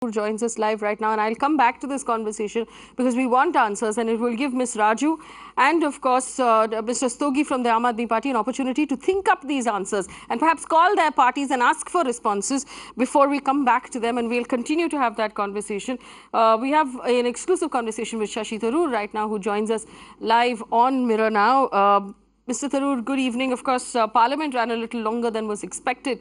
who joins us live right now, and I'll come back to this conversation because we want answers, and it will give Ms. Raju and, of course, Mr. Stogi from the Aam Aadmi Party an opportunity to think up these answers and perhaps call their parties and ask for responses before we come back to them, and we'll continue to have that conversation. We have an exclusive conversation with Shashi Tharoor right now, who joins us live on Mirror now. Mr. Tharoor, good evening. Of course, Parliament ran a little longer than was expected.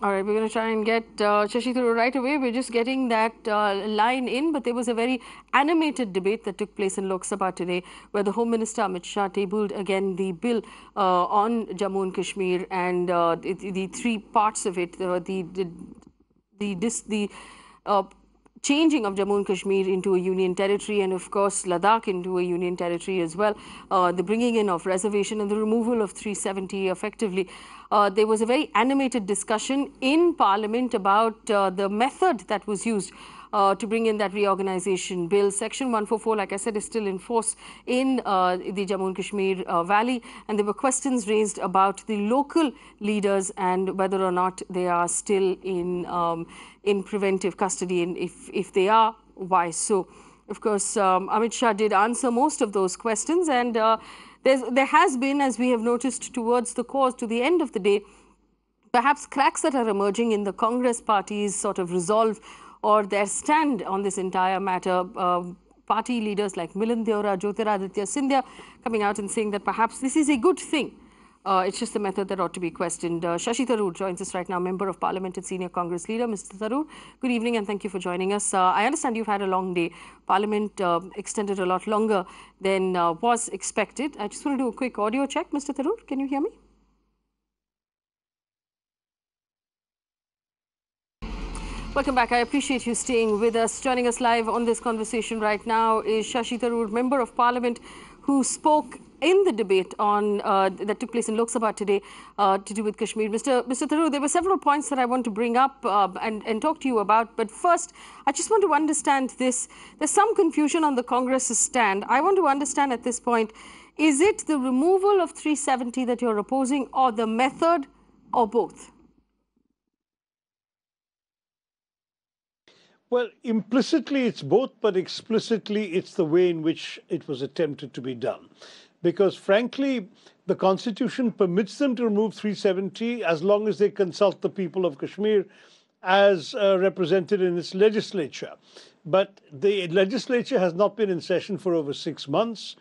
All right, we're going to try and get Shashi Tharoor right away. We're just getting that line in, but there was a very animated debate that took place in Lok Sabha today, where the Home Minister Amit Shah tabled again the bill on Jammu and Kashmir, and the three parts of it, the changing of Jammu and Kashmir into a union territory, and of course Ladakh into a union territory as well, the bringing in of reservation and the removal of 370 effectively. There was a very animated discussion in Parliament about the method that was used to bring in that reorganization bill. Section 144, like I said, is still in force in the Jammu and Kashmir Valley, and there were questions raised about the local leaders and whether or not they are still in preventive custody, and if they are, why so. Of course, Amit Shah did answer most of those questions, and there has been, as we have noticed towards the course, to the end of the day, perhaps cracks that are emerging in the Congress party's sort of resolve or their stand on this entire matter. Party leaders like Milind Deora, Jyotiraditya Scindia coming out and saying that perhaps this is a good thing. It's just the method that ought to be questioned. Shashi Tharoor joins us right now, Member of Parliament and Senior Congress Leader. Mr. Tharoor, good evening and thank you for joining us. I understand you've had a long day. Parliament extended a lot longer than was expected. I just want to do a quick audio check. Mr. Tharoor, can you hear me? Welcome back. I appreciate you staying with us. Joining us live on this conversation right now is Shashi Tharoor, Member of Parliament, who spoke in the debate on that took place in Lok Sabha today to do with Kashmir. Mr. Tharoor, there were several points that I want to bring up and talk to you about. But first, I just want to understand this. There's some confusion on the Congress's stand. I want to understand at this point, is it the removal of 370 that you're opposing, or the method, or both? Well, implicitly it's both, but explicitly it's the way in which it was attempted to be done. Because frankly, the Constitution permits them to remove 370 as long as they consult the people of Kashmir as represented in its legislature. But the legislature has not been in session for over 6 months.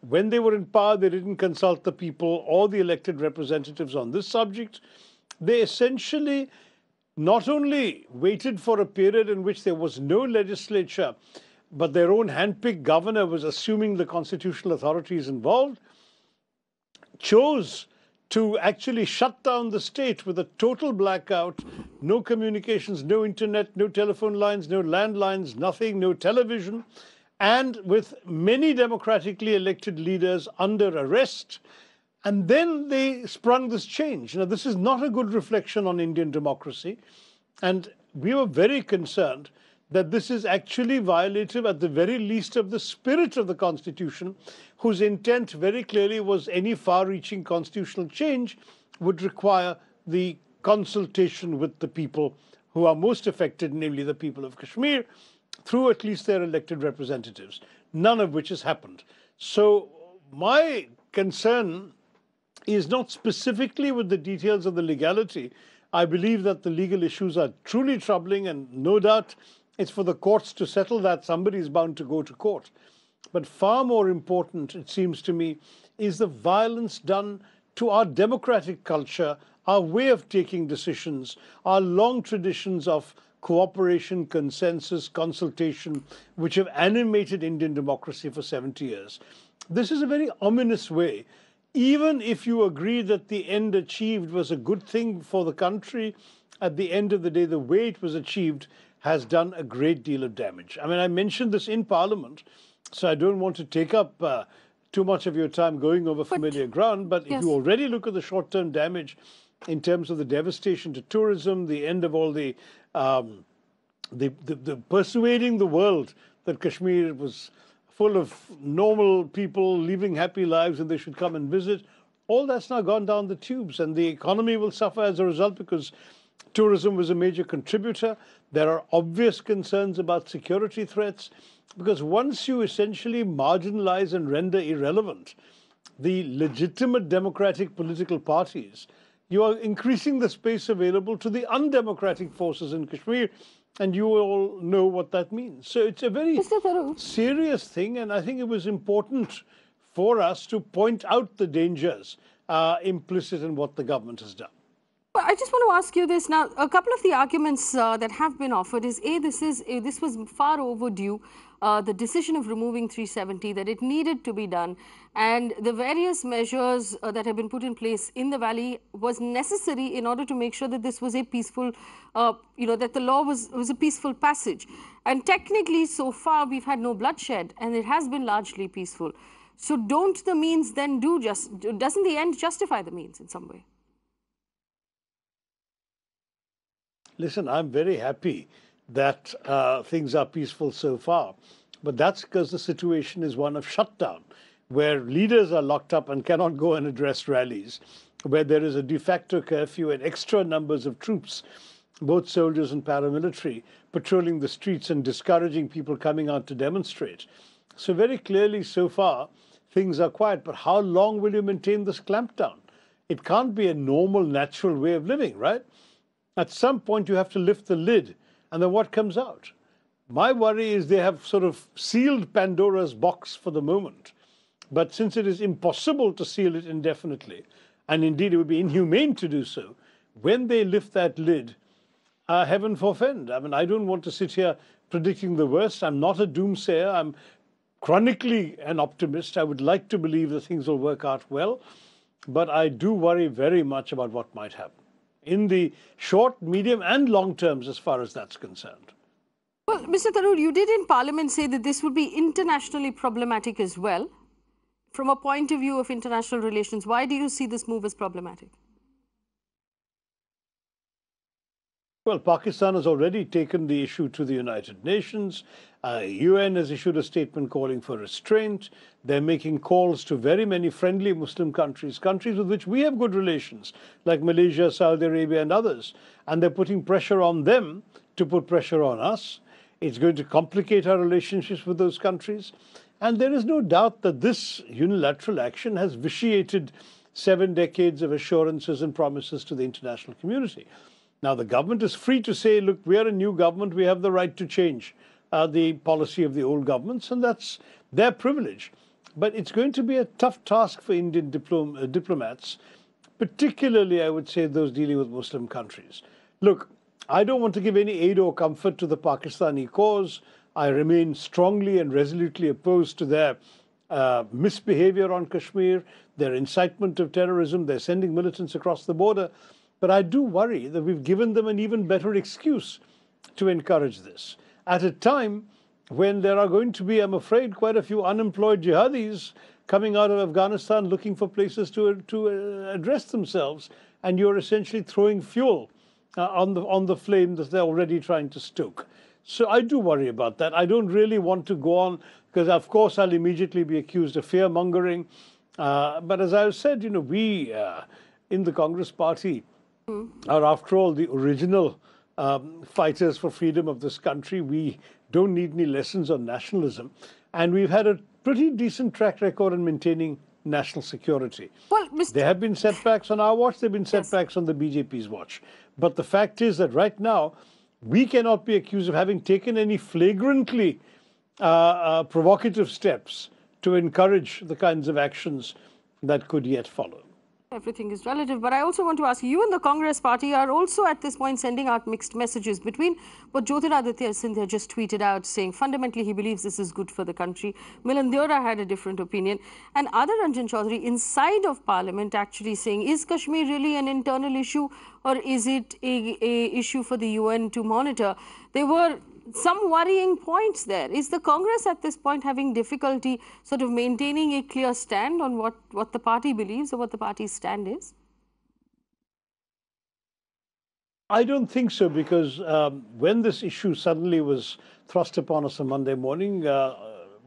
When they were in power, they didn't consult the people or the elected representatives on this subject. They essentially not only waited for a period in which there was no legislature, but their own handpicked governor was assuming the constitutional authorities involved, chose to actually shut down the state with a total blackout, no communications, no internet, no telephone lines, no landlines, nothing, no television, and with many democratically elected leaders under arrest. And then they sprung this change. Now, this is not a good reflection on Indian democracy. And we were very concerned that this is actually violative, at the very least, of the spirit of the Constitution, whose intent very clearly was any far-reaching constitutional change would require the consultation with the people who are most affected, namely the people of Kashmir, through at least their elected representatives, none of which has happened. So my concern is not specifically with the details of the legality. I believe that the legal issues are truly troubling, and no doubt it's for the courts to settle that. Somebody is bound to go to court. But far more important, it seems to me, is the violence done to our democratic culture, our way of taking decisions, our long traditions of cooperation, consensus, consultation, which have animated Indian democracy for 70 years. This is a very ominous way. Even if you agree that the end achieved was a good thing for the country, at the end of the day, the way it was achieved has done a great deal of damage. I mean, I mentioned this in Parliament, so I don't want to take up too much of your time going over familiar ground, but if you already look at the short-term damage in terms of the devastation to tourism, the end of all the persuading the world that Kashmir was full of normal people living happy lives and they should come and visit, all that's now gone down the tubes, and the economy will suffer as a result because tourism was a major contributor. There are obvious concerns about security threats because once you essentially marginalize and render irrelevant the legitimate democratic political parties, you are increasing the space available to the undemocratic forces in Kashmir, and you all know what that means. So it's a very Mr. Tharoor. serious thing, and I think it was important for us to point out the dangers implicit in what the government has done. Well, I just want to ask you this now. A couple of the arguments that have been offered is this was far overdue. The decision of removing 370, that it needed to be done, and the various measures that have been put in place in the valley was necessary in order to make sure that this was a peaceful, that the law was a peaceful passage. And technically, so far, we've had no bloodshed, and it has been largely peaceful. So don't the means then doesn't the end justify the means in some way? Listen, I'm very happy that things are peaceful so far, but that's because the situation is one of shutdown, where leaders are locked up and cannot go and address rallies, where there is a de facto curfew and extra numbers of troops, both soldiers and paramilitary, patrolling the streets and discouraging people coming out to demonstrate. So very clearly so far, things are quiet. But how long will you maintain this clampdown? It can't be a normal, natural way of living, right? At some point, you have to lift the lid, and then what comes out? My worry is they have sort of sealed Pandora's box for the moment. But since it is impossible to seal it indefinitely, and indeed it would be inhumane to do so, when they lift that lid, heaven forfend. I mean, I don't want to sit here predicting the worst. I'm not a doomsayer. I'm chronically an optimist. I would like to believe that things will work out well, but I do worry very much about what might happen in the short, medium, and long terms as far as that's concerned. Well, Mr. Tharoor, you did in Parliament say that this would be internationally problematic as well. From a point of view of international relations, why do you see this move as problematic? Well, Pakistan has already taken the issue to the United Nations. UN has issued a statement calling for restraint. They're making calls to very many friendly Muslim countries, countries with which we have good relations, like Malaysia, Saudi Arabia, and others. And they're putting pressure on them to put pressure on us. It's going to complicate our relationships with those countries. And there is no doubt that this unilateral action has vitiated 7 decades of assurances and promises to the international community. Now, the government is free to say, look, we are a new government. We have the right to change the policy of the old governments, and that's their privilege. But it's going to be a tough task for Indian diplomats, particularly, I would say, those dealing with Muslim countries. Look, I don't want to give any aid or comfort to the Pakistani cause. I remain strongly and resolutely opposed to their misbehavior on Kashmir, their incitement of terrorism, their sending militants across the border. But I do worry that we've given them an even better excuse to encourage this at a time when there are going to be, I'm afraid, quite a few unemployed jihadis coming out of Afghanistan looking for places to address themselves, and you're essentially throwing fuel on the flame that they're already trying to stoke. So I do worry about that. I don't really want to go on because, of course, I'll immediately be accused of fear-mongering. But as I've said, we in the Congress Party are, after all, the original fighters for freedom of this country. We don't need any lessons on nationalism. And we've had a pretty decent track record in maintaining national security. Well, There have been setbacks on our watch. There have been setbacks on the BJP's watch. But the fact is that right now, we cannot be accused of having taken any flagrantly provocative steps to encourage the kinds of actions that could yet follow. Everything is relative, but I also want to ask you and the Congress Party are also at this point sending out mixed messages between what Jyotiraditya Scindia just tweeted out saying fundamentally he believes this is good for the country. Milan Deora had a different opinion, and Adar Ranjan Chaudhary inside of Parliament actually saying, is Kashmir really an internal issue or is it a issue for the UN to monitor? There were some worrying points there. Is the Congress at this point having difficulty sort of maintaining a clear stand on what the party believes or what the party's stand is? I don't think so, because when this issue suddenly was thrust upon us on Monday morning,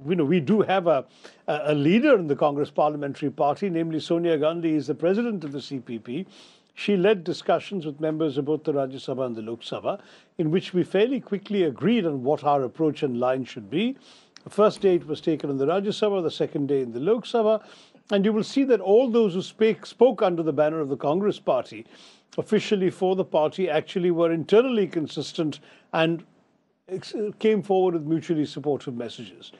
we do have a leader in the Congress Parliamentary Party, namely Sonia Gandhi is the president of the CPP. She led discussions with members of both the Rajya Sabha and the Lok Sabha, in which we fairly quickly agreed on what our approach and line should be. The first day it was taken in the Rajya Sabha, the second day in the Lok Sabha, and you will see that all those who spoke under the banner of the Congress Party, officially for the party, actually were internally consistent and came forward with mutually supportive messages.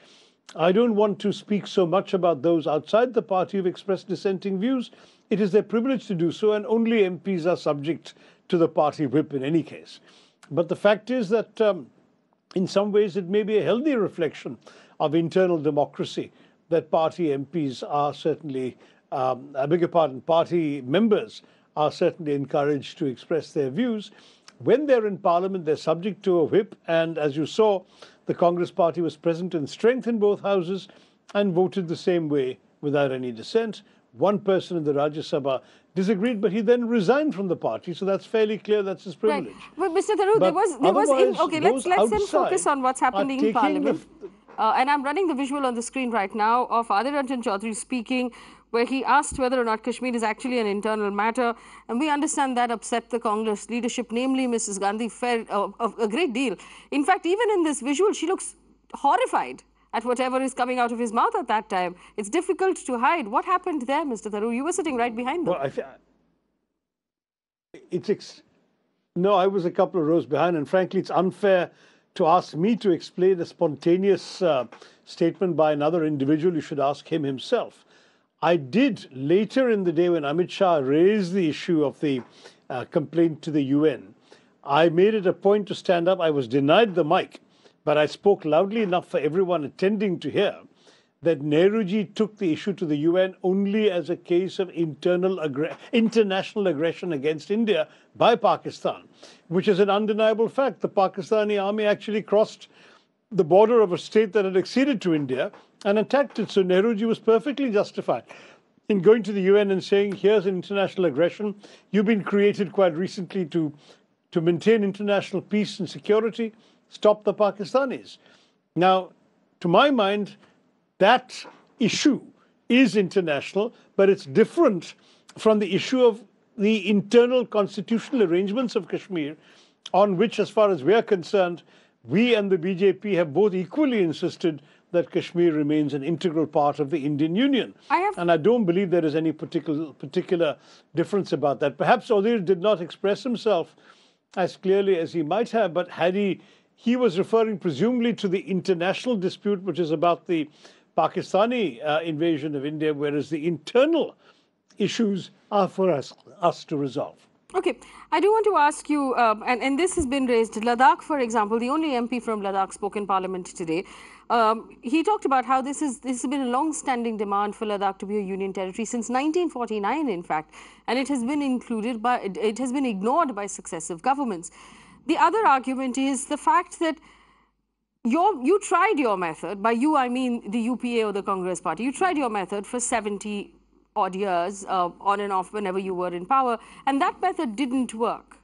I don't want to speak so much about those outside the party who've expressed dissenting views. It is their privilege to do so, and only MPs are subject to the party whip in any case. But the fact is that in some ways it may be a healthy reflection of internal democracy that party MPs are certainly, I beg your pardon, party members are certainly encouraged to express their views. When they're in Parliament, they're subject to a whip, and as you saw, the Congress Party was present in strength in both houses and voted the same way without any dissent. One person in the Rajya Sabha disagreed, but he then resigned from the party, so that's fairly clear that's his privilege. Right. But Mr. Tharoor, okay, let's then focus on what's happening in Parliament. And I'm running the visual on the screen right now of Adil Ranjan Chaudhary speaking, where he asked whether or not Kashmir is actually an internal matter. And we understand that upset the Congress leadership, namely Mrs. Gandhi, a great deal. In fact, even in this visual, she looks horrified at whatever is coming out of his mouth at that time. It's difficult to hide. What happened there, Mr. Tharoor? You were sitting right behind them. Well, no, I was a couple of rows behind, and frankly, it's unfair to ask me to explain a spontaneous statement by another individual. You should ask him himself. I did, later in the day when Amit Shah raised the issue of the complaint to the UN, I made it a point to stand up. I was denied the mic, but I spoke loudly enough for everyone attending to hear that Nehruji took the issue to the UN only as a case of international aggression against India by Pakistan, which is an undeniable fact. The Pakistani army actually crossed the border of a state that had acceded to India and attacked it. So Nehruji was perfectly justified in going to the UN and saying, here's an international aggression. You've been created quite recently to maintain international peace and security. Stop the Pakistanis. Now, to my mind, that issue is international, but it's different from the issue of the internal constitutional arrangements of Kashmir, on which, as far as we're concerned, we and the BJP have both equally insisted that Kashmir remains an integral part of the Indian Union. And I don't believe there is any particular difference about that. Perhaps Odhir did not express himself as clearly as he might have, but had he was referring presumably to the international dispute, which is about the Pakistani invasion of India, whereas the internal issues are for us to resolve. Okay, I do want to ask you, and this has been raised, Ladakh, for example, the only MP from Ladakh spoke in Parliament today. He talked about how this has been a long-standing demand for Ladakh to be a union territory since 1949, in fact, and it has been ignored by successive governments. The other argument is the fact that you tried your method. By you, I mean the UPA or the Congress Party. You tried your method for 70 odd years, on and off whenever you were in power, and that method didn't work.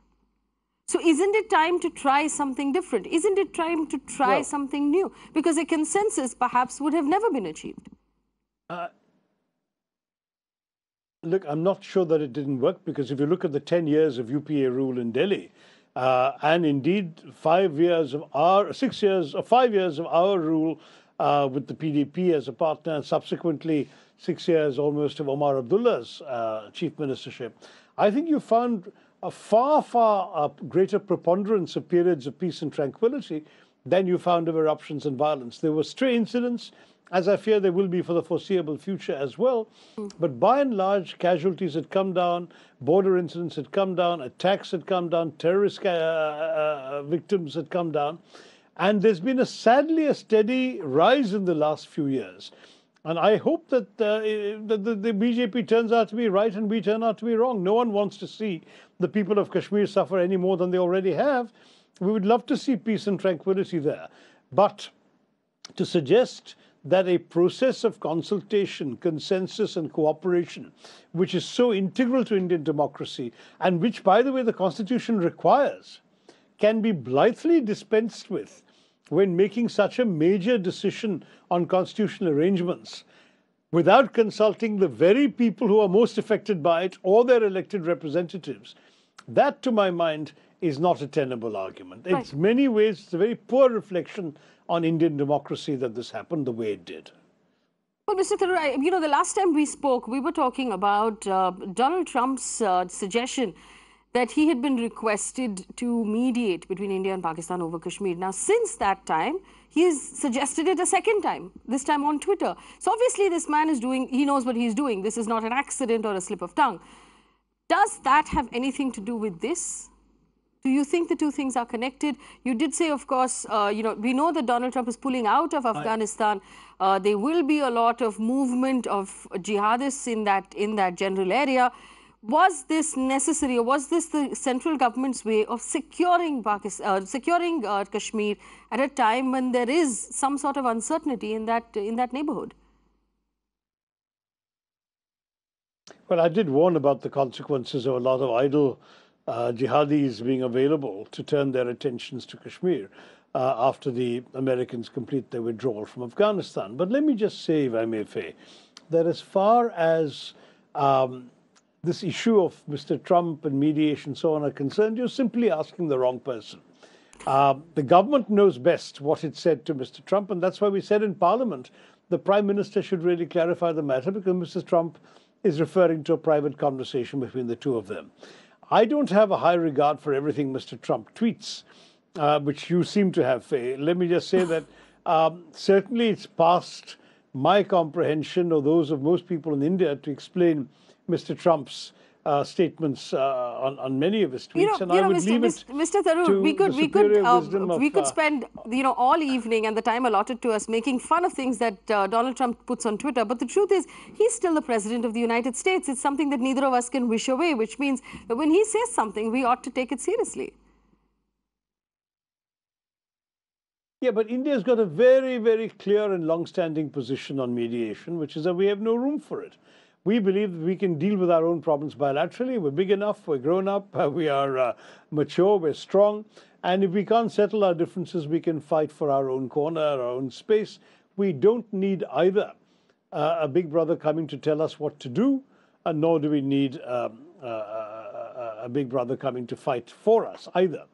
So isn't it time to try something different? Isn't it time to try something new? Because a consensus perhaps would have never been achieved. Look, I'm not sure that it didn't work, because if you look at the 10 years of UPA rule in Delhi, and indeed 5 years of our 6 years or 5 years of our rule with the PDP as a partner, and subsequently 6 years almost of Omar Abdullah's chief ministership, I think you found a far greater preponderance of periods of peace and tranquility than you found of eruptions and violence. There were stray incidents, as I fear there will be for the foreseeable future as well. But by and large, casualties had come down, border incidents had come down, attacks had come down, terrorist victims had come down. And there's been sadly a steady rise in the last few years. And I hope that the BJP turns out to be right and we turn out to be wrong. No one wants to see the people of Kashmir suffer any more than they already have. We would love to see peace and tranquility there. But to suggest that a process of consultation, consensus and cooperation, which is so integral to Indian democracy, and which, by the way, the Constitution requires, can be blithely dispensed with when making such a major decision on constitutional arrangements without consulting the very people who are most affected by it or their elected representatives, that, to my mind, is not a tenable argument. Right. It's many ways, it's a very poor reflection on Indian democracy that this happened the way it did. Well, Mr. Tharoor, you know, the last time we spoke, we were talking about Donald Trump's suggestion that he had been requested to mediate between India and Pakistan over Kashmir. Now, since that time, he has suggested it a second time, this time on Twitter. So obviously this man is doing, he knows what he's doing. This is not an accident or a slip of tongue. Does that have anything to do with this? Do you think the two things are connected? You did say, of course, you know, we know that Donald Trump is pulling out of Afghanistan. There will be a lot of movement of jihadists in that general area. Was this necessary, or was this the central government's way of securing Kashmir at a time when there is some sort of uncertainty in that neighborhood? Well, I did warn about the consequences of a lot of idle jihadis being available to turn their attentions to Kashmir after the Americans complete their withdrawal from Afghanistan. But let me just say, if I may, Faye, that as far as this issue of Mr. Trump and mediation and so on are concerned, you're simply asking the wrong person. The government knows best what it said to Mr. Trump, and that's why we said in Parliament the Prime Minister should really clarify the matter, because Mr. Trump is referring to a private conversation between the two of them. I don't have a high regard for everything Mr. Trump tweets, which you seem to have, Faye. Let me just say that certainly it's past my comprehension or those of most people in India to explain Mr. Trump's statements on many of his tweets, and I would leave it Mr. Tharoor, to we could spend all evening and the time allotted to us making fun of things that Donald Trump puts on Twitter. But the truth is, he's still the president of the United States. It's something that neither of us can wish away, which means that when he says something, we ought to take it seriously. Yeah, but India's got a very, very clear and long-standing position on mediation, which is that we have no room for it. We believe that we can deal with our own problems bilaterally. We're big enough, we're grown up, we are mature, we're strong. And if we can't settle our differences, we can fight for our own corner, our own space. We don't need either a big brother coming to tell us what to do, nor do we need a big brother coming to fight for us either.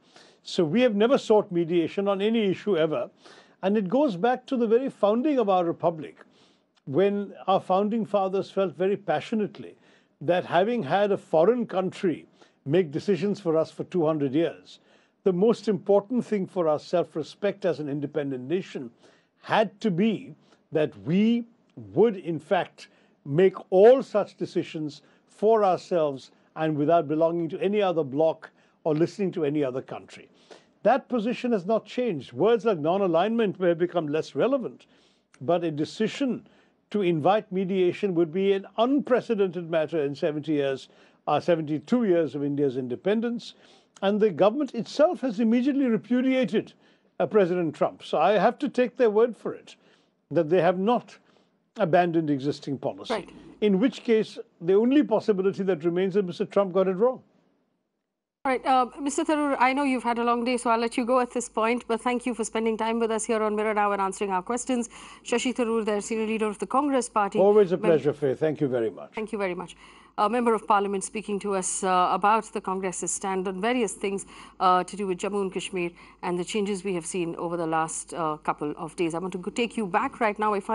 So we have never sought mediation on any issue ever. And it goes back to the very founding of our republic, when our founding fathers felt very passionately that having had a foreign country make decisions for us for 200 years, the most important thing for our self-respect as an independent nation had to be that we would, in fact, make all such decisions for ourselves and without belonging to any other bloc or listening to any other country. That position has not changed. Words like non-alignment may have become less relevant, but a decision to invite mediation would be an unprecedented matter in 72 years of India's independence. And the government itself has immediately repudiated President Trump. So I have to take their word for it, that they have not abandoned existing policy. Right. In which case, the only possibility that remains is Mr. Trump got it wrong. All right, Mr. Tharoor, I know you've had a long day, so I'll let you go at this point, but thank you for spending time with us here on Mirror Now and answering our questions. Shashi Tharoor, the senior leader of the Congress Party. Always a pleasure, Faye. Thank you very much. Thank you very much. A Member of Parliament speaking to us about the Congress's stand on various things to do with Jammu and Kashmir and the changes we have seen over the last couple of days. I want to take you back right now. If I